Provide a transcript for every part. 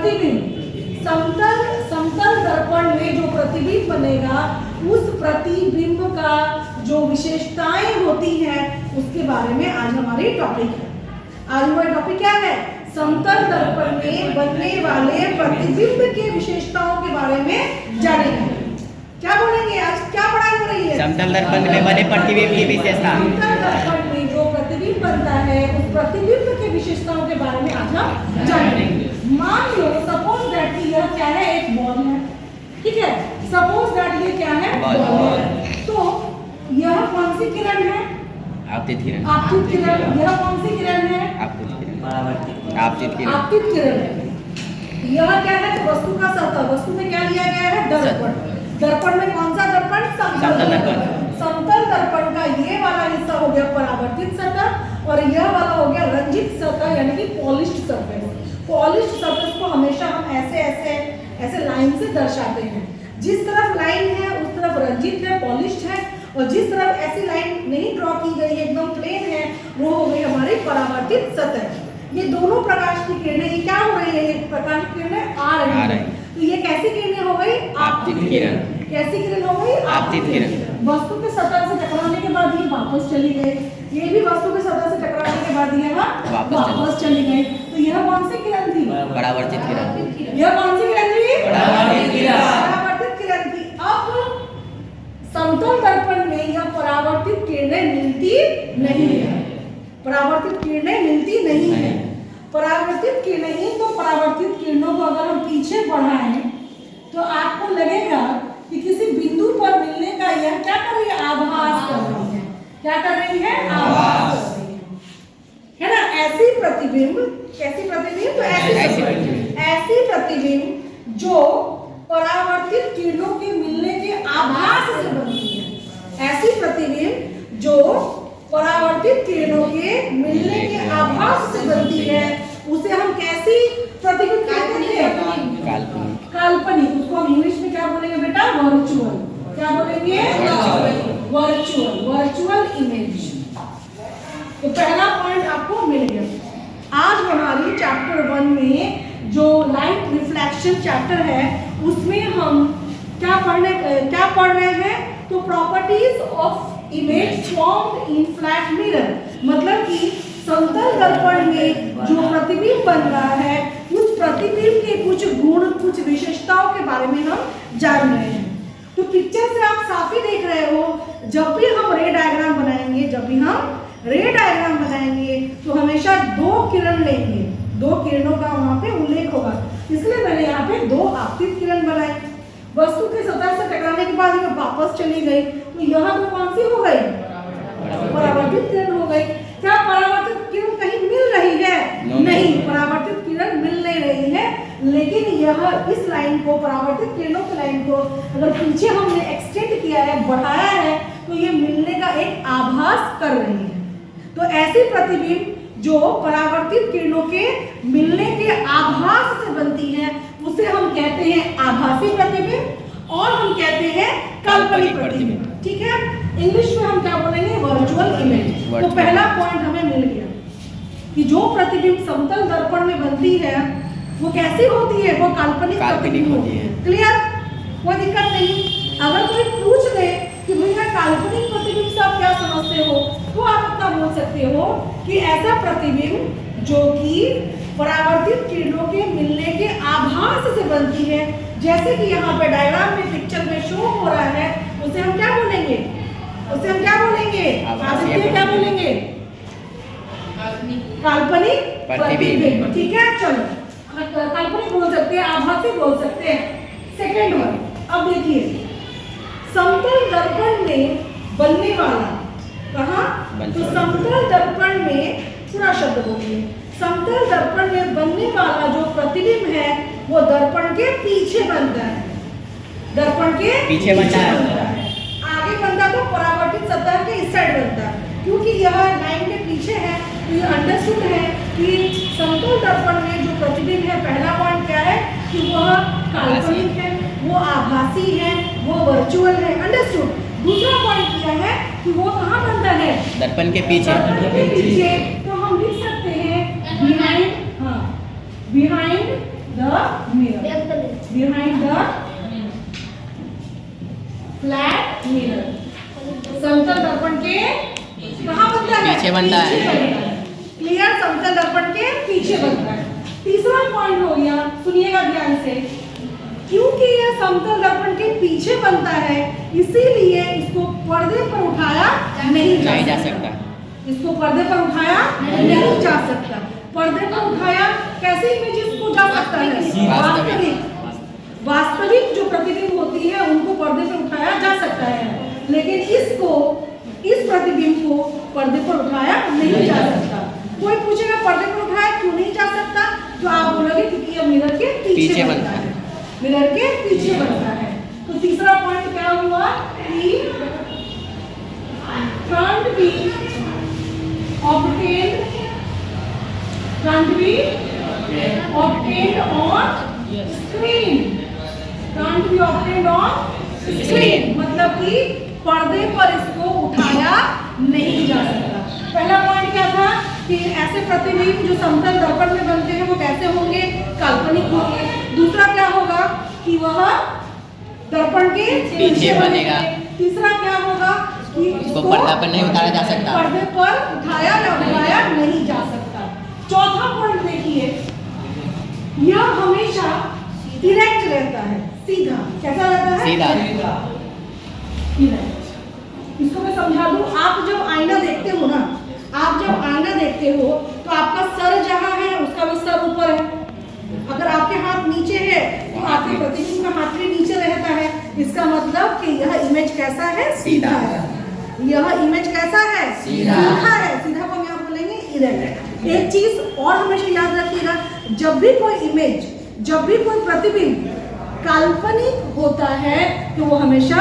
प्रतिबिंब। समतल दर्पण में जो प्रतिबिंब बनेगा उस प्रतिबिंब का जो विशेषताएं होती हैं उसके बारे में आज हमारी टॉपिक है। आज हमारी टॉपिक क्या है? समतल दर्पण में बनने वाले प्रतिबिंब के विशेषताओं के बारे में जानेंगे। क्या बोलेंगे आज? क्या पढ़ाई हो रही है? समतल दर्पण में बने प्रतिबिंब की विशेषता। समतल दर्पण में जो प्रतिबिंब बनता है उस प्रतिबिंब के विशेषताओं के बारे में आज हम जानेंगे। मान लो सपोज दैट यह क्या है? एक बॉल है, ठीक है। सपोज दैट ये क्या है? बॉल है। तो यह कौन सी किरण है? आपतित किरण। आपतित किरण। यह कौन सी किरण है? आपतित किरण। आपतित किरण। आपतित किरण है। यह क्या है? तो वस्तु का सतह। वस्तु में क्या लिया गया है? दर्पण। दर्पण में कौन सा दर्पण? समतल दर्पण। समतल दर्पण का ये वाला हिस्सा हो गया परावर्तित सतह और यह वाला हो गया रंजित सतह यानी कि पॉलिश्ड सरफेस। पॉलिश्ड सरफेस को हमेशा हम ऐसे लाइन से दर्शाते हैं। जिस तरफ लाइन है उस तरफ रंजित है, पॉलिश्ड है, और जिस तरफ ऐसी लाइन नहीं ड्रॉ की गई है, एकदम प्लेन है, वो हो गई हमारी परावर्तित सतह। ये दोनों प्रकाश की किरणें ये क्या हो रही है? ये प्रकाश की किरणें आ रही है। तो ये कैसी किरणें हो गई? आपतित किरण। कैसी किरण हो गई? आपतित किरण। वस्तु के सतह से टकराने के बाद ये वापस चली गई। ये भी वस्तु के सतह से टकराने के बाद ये वापस चली गई। तो यह कौन सी किरण थी? परावर्तित किरण। यह कौन सी किरण थी? परावर्तित किरण। परावर्तित किरण थी। अब समतल दर्पण में यह परावर्तित किरणें मिलती नहीं है। परावर्तित किरणें मिलती नहीं है। परावर्तित किरणें ही तो परावर्तित किरणों को अगर हम पीछे बढ़ाएं तो आपको लगेगा कि किसी बिंदु पर मिलने का यह क्या कर रही है? आभास कर रही है। क्या कर रही है? आभास कर रही है ना। ऐसी प्रतिबिंब, कैसी प्रतिबिंब? तो ऐसी प्रतिबिंब जो परावर्तित किरणों के मिलने के आभास से बनती है। ऐसी प्रतिबिंब जो परावर्तित किरणों के मिलने के आभास से बनती है उसे हम कैसी प्रतिबिंब कहते हैं? काल्पनिक। काल्पनिक। उसको हम इंग्लिश में क्या बोलेंगे बेटा? वर्चुअल। क्या बोलेंगे? Virtual image. तो पहला पॉइंट आपको मिल गया। आज हमारी चैप्टर 1 में जो लाइट रिफ्लेक्शन चैप्टर है उसमें हम क्या पढ़ रहे हैं? तो properties of image formed in flat mirror. मतलब कि समतल दर्पण में जो प्रतिबिंब बन रहा है उस प्रतिबिंब के कुछ गुण, कुछ विशेषताओं के बारे में हम जान रहे हैं। तो पिक्चर से आप साफ ही देख रहे हो, जब भी हम रे डायग्राम बनाएंगे तो हमेशा दो किरण लेंगे। दो किरणों का वहां पे उल्लेख होगा। इसलिए मैंने यहाँ पे दो आपतित किरण बनाई। वस्तु के सतह से टकराने के बाद ये वापस चली गई। तो यहाँ तो कौन सी हो गई? परावर्तित किरण हो गई। क्या परावर्तित किरण कहीं मिल रही है? नहीं, परावर्तित किरण मिल नहीं रही है। लेकिन यह इस लाइन को, परावर्तित किरणों की लाइन को अगर पीछे हमने एक्सटेंड किया है, बढ़ाया है, तो ये मिलने का एक आभास कर रही है। तो ऐसी प्रतिबिंब जो परावर्तित किरणों के मिलने के आभास से बनती है उसे हम कहते हैं आभासी प्रतिबिंब और हम कहते हैं काल्पनिक प्रतिबिंब। ठीक है। इंग्लिश में हम क्या बोलेंगे? Virtual image. तो पहला पॉइंट हमें मिल गया कि जो प्रतिबिंब समतल दर्पण में बनती है वो कैसी होती है? वो काल्पनिक प्रतिबिंब होती है। क्लियर? कोई दिक्कत नहीं। अगर कोई पूछ ले कि भैया काल्पनिक प्रतिबिंब से आप क्या समझते हो, तो आप इतना बोल सकते हो कि ऐसा प्रतिबिंब जो कि परावर्तित किरणों के मिलने के आभास से बनती है, जैसे कि यहाँ पे डायग्राम में, पिक्चर में शो हो रहा है, उसे हम क्या बोलेंगे? आदित्य क्या बोलेंगे? काल्पनिक प्रतिबिंब। ठीक है, चलो काल्पनिक बोल सकते हैं, आभासी बोल सकते हैं। सेकेंड वन, अब देखिए समतल दर्पण में बनने वाला, कहाँ? तो समतल दर्पण में, पूरा शब्द बोलिए, समतल दर्पण में बनने वाला जो प्रतिबिंब है वो दर्पण के पीछे बनता है। दर्पण के पीछे बनता है। आगे बनता तो परावर्तित सतह के इस साइड बनता है। क्योंकि यह लाइन के पीछे है तो ये अंडरस्टूड है कि समतल दर्पण में जो प्रतिबिंब है, पहला पॉइंट क्या है कि वह काल्पनिक है, वो आभासी है, वो वर्चुअल है। अंडरस्टूड। दूसरा पॉइंट क्या है कि वो कहाँ बनता है? दर्पण के पीछे। दर्पण के पीछे। तो हम लिख सकते हैं बिहाइंड, हाँ, behind the mirror, behind the flat mirror. समतल दर्पण के कहाँ बनता है? पीछे बनता है। क्लियर, समतल दर्पण के पीछे बनता है। तीसरा पॉइंट हो गया, सुनिएगा ध्यान से, क्योंकि यह समतल दर्पण के पीछे बनता है इसीलिए इसको पर्दे पर उठाया नहीं जा सकता। इसको पर्दे पर उठाया नहीं जा सकता। पर्दे पर उठाया कैसे इमेजेस को जा सकता है? वास्तविक जो प्रतिबिंब होती है उनको पर्दे पर उठाया जा सकता है, लेकिन इस प्रतिबिंब को पर्दे पर उठाया नहीं जा सकता। कोई पूछेगा पर्दे पर उठाया क्यों नहीं जा सकता, तो आप बोलोगे क्योंकि यह मिरर के पीछे बनता है, मिरर के पीछे बनता है। तो तीसरा पॉइंट क्या हुआ कि can't be obtained on screen, मतलब कि पर्दे पर इसको उठाया नहीं जा सकता। पहला पॉइंट क्या था कि ऐसे प्रतिबिंब जो समतल दर्पण में बनते हैं वो कैसे होंगे? काल्पनिक होंगे। दूसरा क्या होगा कि वह दर्पण के पीछे बनेगा। तीसरा क्या होगा कि इसको पर्दा पर नहीं उतारा जा सकता, पर्दे पर उठाया या उठाया नहीं जा सकता। चौथा पॉइंट देखिए, यह हमेशा इरेक्ट रहता है, सीधा। कैसा रहता है? सीधा। इसको मैं समझा दूं, आप जब आईना देखते हो ना, आप जब आईना देखते हो तो आपका सर जहाँ है उसका भी सर ऊपर है। अगर आपके हाथ नीचे है तो आपके प्रतिबिंब का हाथ भी नीचे रहता है। इसका मतलब कि यह इमेज कैसा है? सीधा है। यह इमेज कैसा है? सीधा है। सीधा को हम यहाँ बोलेंगे इरेक्ट। एक चीज और हमेशा याद रखिएगा, जब भी कोई इमेज, जब भी कोई प्रतिबिंब काल्पनिक होता है तो वो हमेशा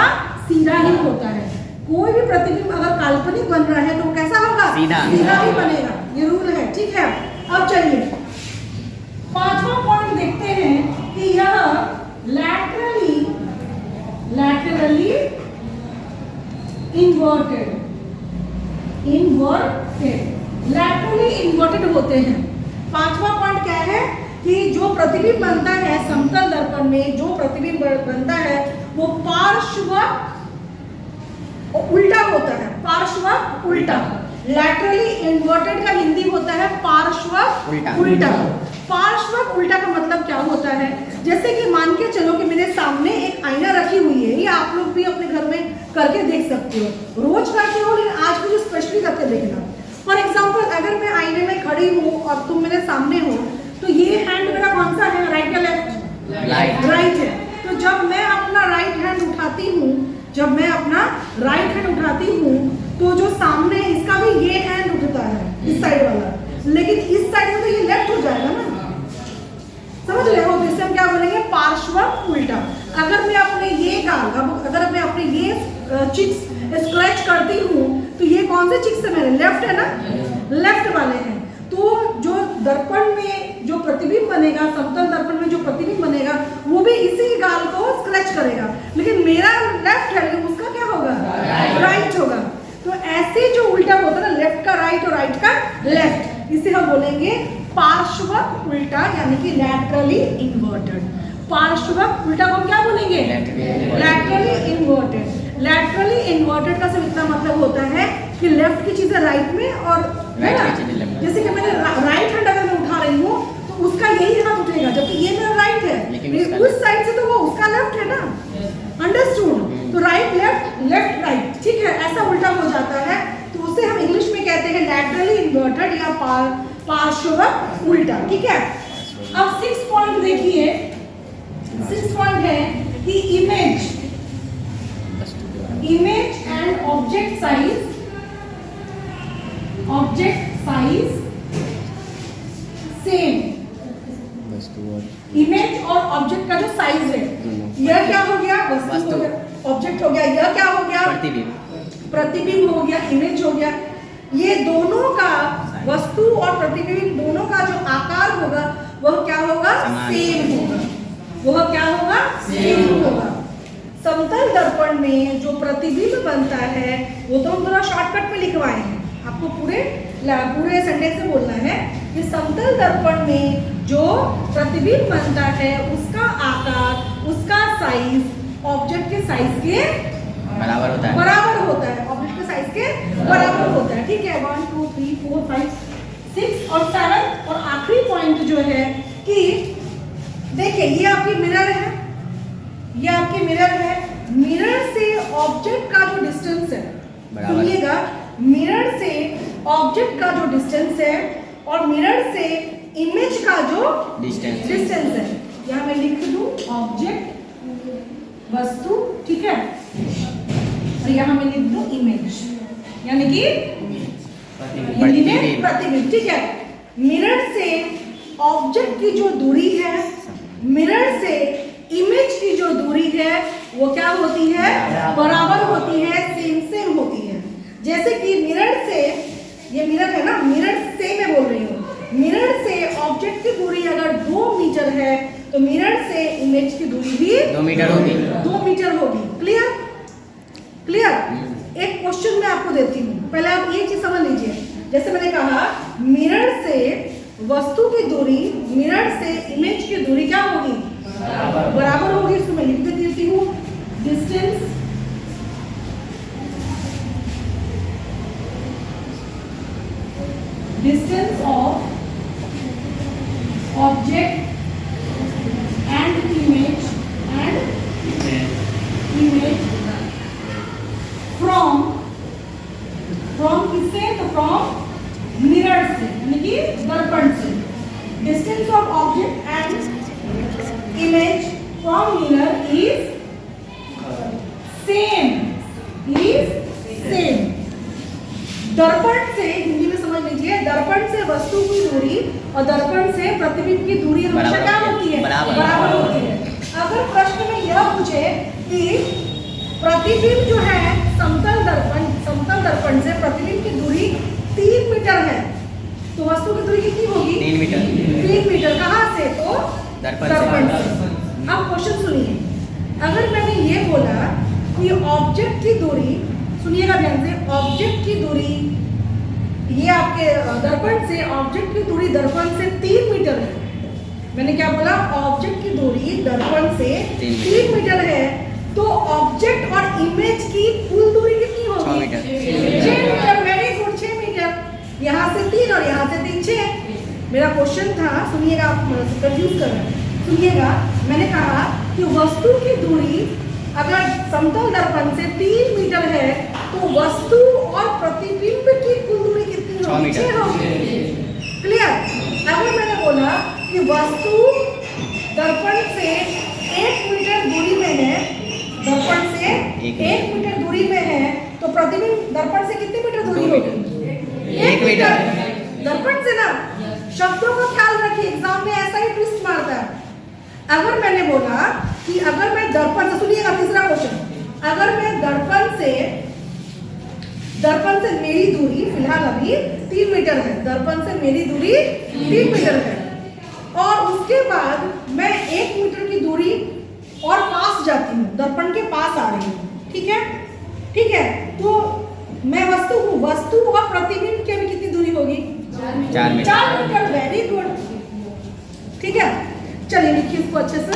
सीधा ही होता है। कोई भी प्रतिबिंब अगर काल्पनिक बन रहा है तो वो कैसा होगा? सीधा ही बनेगा। ये रूल है, ठीक है। अब चलिए पांचवा पॉइंट देखते हैं कि यह लैटरली इन्वर्टेड होते हैं। पांचवा पॉइंट क्या है कि जो प्रतिबिंब बनता है समतल दर्पण में, जो प्रतिबिंब बनता है वो पार्श्व उल्टा होता है। पार्श्व उल्टा, लैटरली इन्वर्टेड का हिंदी होता है पार्श्व उल्टा। पार्श्व उल्टा का मतलब क्या होता है? जैसे कि मान के चलो कि मेरे सामने एक आईना रखी हुई है, ये आप लोग भी अपने घर में करके देख सकते हो, रोज करते हो लेकिन आज मुझे स्पेशली करके देखना। फॉर एग्जाम्पल, अगर मैं आईने में खड़ी हूँ और तुम मेरे सामने हो तो ये हैंड मेरा कौन सा है? राइट या लेफ्ट? राइट है। तो जब मैं अपना राइट हैंड उठाती हूँ, जब मैं अपना राइट हैंड उठाती हूँ तो जो सामने इसका भी ये हैंड उठता है, इस साइड वाला, लेकिन इस साइड में तो ये लेफ्ट हो जाएगा ना। समझ रहे हो? इससे हम क्या बोलेंगे? पार्श्व उल्टा। अगर मैं अपने ये गाल, अगर मैं अपने ये चिक्स स्क्रैच करती हूँ तो ये कौन से चिक्स है? मेरे लेफ्ट है ना, लेफ्ट वाले हैं। तो जो दर्पण में जो प्रतिबिंब बनेगा, समतल दर्पण में जो प्रतिबिंब बनेगा वो भी इसी गाल को स्क्रैच करेगा, लेकिन मेरा लेफ्ट है लेकिन उसका क्या होगा? राइट होगा। तो ऐसे जो उल्टा होता है ना, लेफ्ट का राइट और राइट का लेफ्ट, इसे हम बोलेंगे पार्श्व उल्टा, यानी कि लैटरली इन्वर्टेड। पार्श्व उल्टा को क्या बोलेंगे? Laterally inverted. लैटरली इन्वर्टेड का सिर्फ इतना मतलब होता है कि लेफ्ट की चीजें राइट में और जैसे कि मैंने राइट हैंड अगर मैं उठा रही हूँ तो उसका यही हाथ उठेगा, जबकि ये मेरा राइट है, उस साइड से तो वो उसका लेफ्ट है ना। अंडरस्टूड? तो राइट लेफ्ट, लेफ्ट राइट, ठीक है, ऐसा उल्टा हो जाता है। तो उसे हम इंग्लिश में कहते हैं लैटरली इन्वर्टेड या पार्श्व उल्टा, ठीक है। अब 6 पॉइंट देखिए, 6 पॉइंट है कि image and object size same. Image और ऑब्जेक्ट का जो साइज है, यह क्या हो गया? वस्तु हो गया, ऑब्जेक्ट हो गया। यह क्या हो गया? प्रतिबिंब हो गया, इमेज हो गया। ये दोनों का, वस्तु और प्रतिबिंब दोनों का जो आकार होगा वह क्या होगा? सेम होगा। वह क्या होगा? सेम होगा। समतल दर्पण में जो प्रतिबिंब बनता है वो तो हम थोड़ा शॉर्टकट में लिखवाए हैं, आपको पूरे सेंटेंस में बोलना है कि समतल दर्पण में जो प्रतिबिंब बनता है उसका आकार, उसका साइज ऑब्जेक्ट के साइज के बराबर होता है। बराबर होता है, ऑब्जेक्ट के साइज के बराबर होता है। ठीक है, 1 2 3 4 5 6 और 7। और आखिरी पॉइंट जो है कि देखिए ये आपकी मिरर है, ये आपकी मिरर है। मिरर से ऑब्जेक्ट का जो डिस्टेंस है, सुनिएगा, मिरर से ऑब्जेक्ट का जो डिस्टेंस है और मिरर से इमेज का जो डिस्टेंस है, यहाँ मैं लिख दूं ऑब्जेक्ट वस्तु, ठीक है, और यहाँ मैं लिख दूं इमेज, यानी कि हिंदी में प्रतिबिंब। ठीक है, मिरर से ऑब्जेक्ट की जो दूरी है, मिरर से इमेज की जो दूरी है वो क्या होती है? बराबर होती है, सेम होती है। जैसे कि मिरर से, ये मिरर है ना, मिरर से मैं बोल रही हूँ, मिरर से ऑब्जेक्ट की दूरी अगर 2 मीटर है तो मिरर से इमेज की दूरी भी 2 मीटर होगी। 2 मीटर होगी। क्लियर? एक क्वेश्चन मैं आपको देती हूँ, पहले आप ये चीज समझ लीजिए। जैसे मैंने कहा मिरर से वस्तु की दूरी, मिरर से इमेज की दूरी क्या होगी? बराबर होगी। इसको मैं लिख देती हूँ, distance of object and image from किससे? तो फ्रॉम मिरर से, यानी कि दर्पण से। Distance of object and image from mirror is same. दर्पण से, हिंदी में समझ लीजिए, दर्पण से वस्तु की दूरी और दर्पण से प्रतिबिंब की दूरी हमेशा क्या होती है? बराबर होती है। अगर प्रश्न में यह पूछे कि प्रतिबिंब जो है समतल दर्पण से प्रतिबिंब की दूरी 3 मीटर है, तो वस्तु की दूरी कितनी होगी? 3 मीटर। 3 मीटर कहाँ से? तो दर्पण से। अब क्वेश्चन सुनिए, अगर मैंने ये बोला कि ऑब्जेक्ट की दूरी, सुनिएगा ध्यान से, ऑब्जेक्ट की दूरी ये आपके दर्पण से, ऑब्जेक्ट की दूरी दर्पण से 3 मीटर है। मैंने क्या बोला? ऑब्जेक्ट की दूरी दर्पण से 3 मीटर है, तो ऑब्जेक्ट और इमेज की कुल दूरी कितनी होगी? 6 metre. 6 metre. Very good, 6 metre. यहाँ से 3 और यहाँ से 3, 6। मेरा क्वेश्चन था, सुनिएगा, आप कंफ्यूज कर रहे हैं, सुनिएगा। मैंने कहा कि वस्तु की दूरी अगर समतल दर्पण से 3 मीटर है तो वस्तु और प्रतिबिंब की कुल दूरी कितनी होगी? 6 होगी। क्लियर? अगर मैंने बोला कि वस्तु दर्पण से 1 मीटर दूरी में है, दर्पण से 1 मीटर दूरी में है, तो प्रतिबिंब दर्पण से कितने मीटर दूरी होगी? 1 मीटर। दर्पण से ना, शब्दों का ख्याल रखिए, एग्जाम में ऐसा ही ट्विस्ट मारता है। अगर मैंने बोला कि अगर मैं दर्पण से, सुनिएगा तीसरा क्वेश्चन, अगर मैं दर्पण से मेरी दूरी फिलहाल अभी 3 मीटर है, दर्पण से मेरी दूरी 3 मीटर है, और उसके बाद मैं 1 मीटर की दूरी और पास जाती हूँ, दर्पण के पास आ रही हूँ, ठीक है, तो मैं वस्तु हूँ, वस्तु और प्रतिबिंब के भी कितनी दूरी होगी? 4 मीटर। Very good. ठीक है, चलिए लिखिए इसको अच्छे से।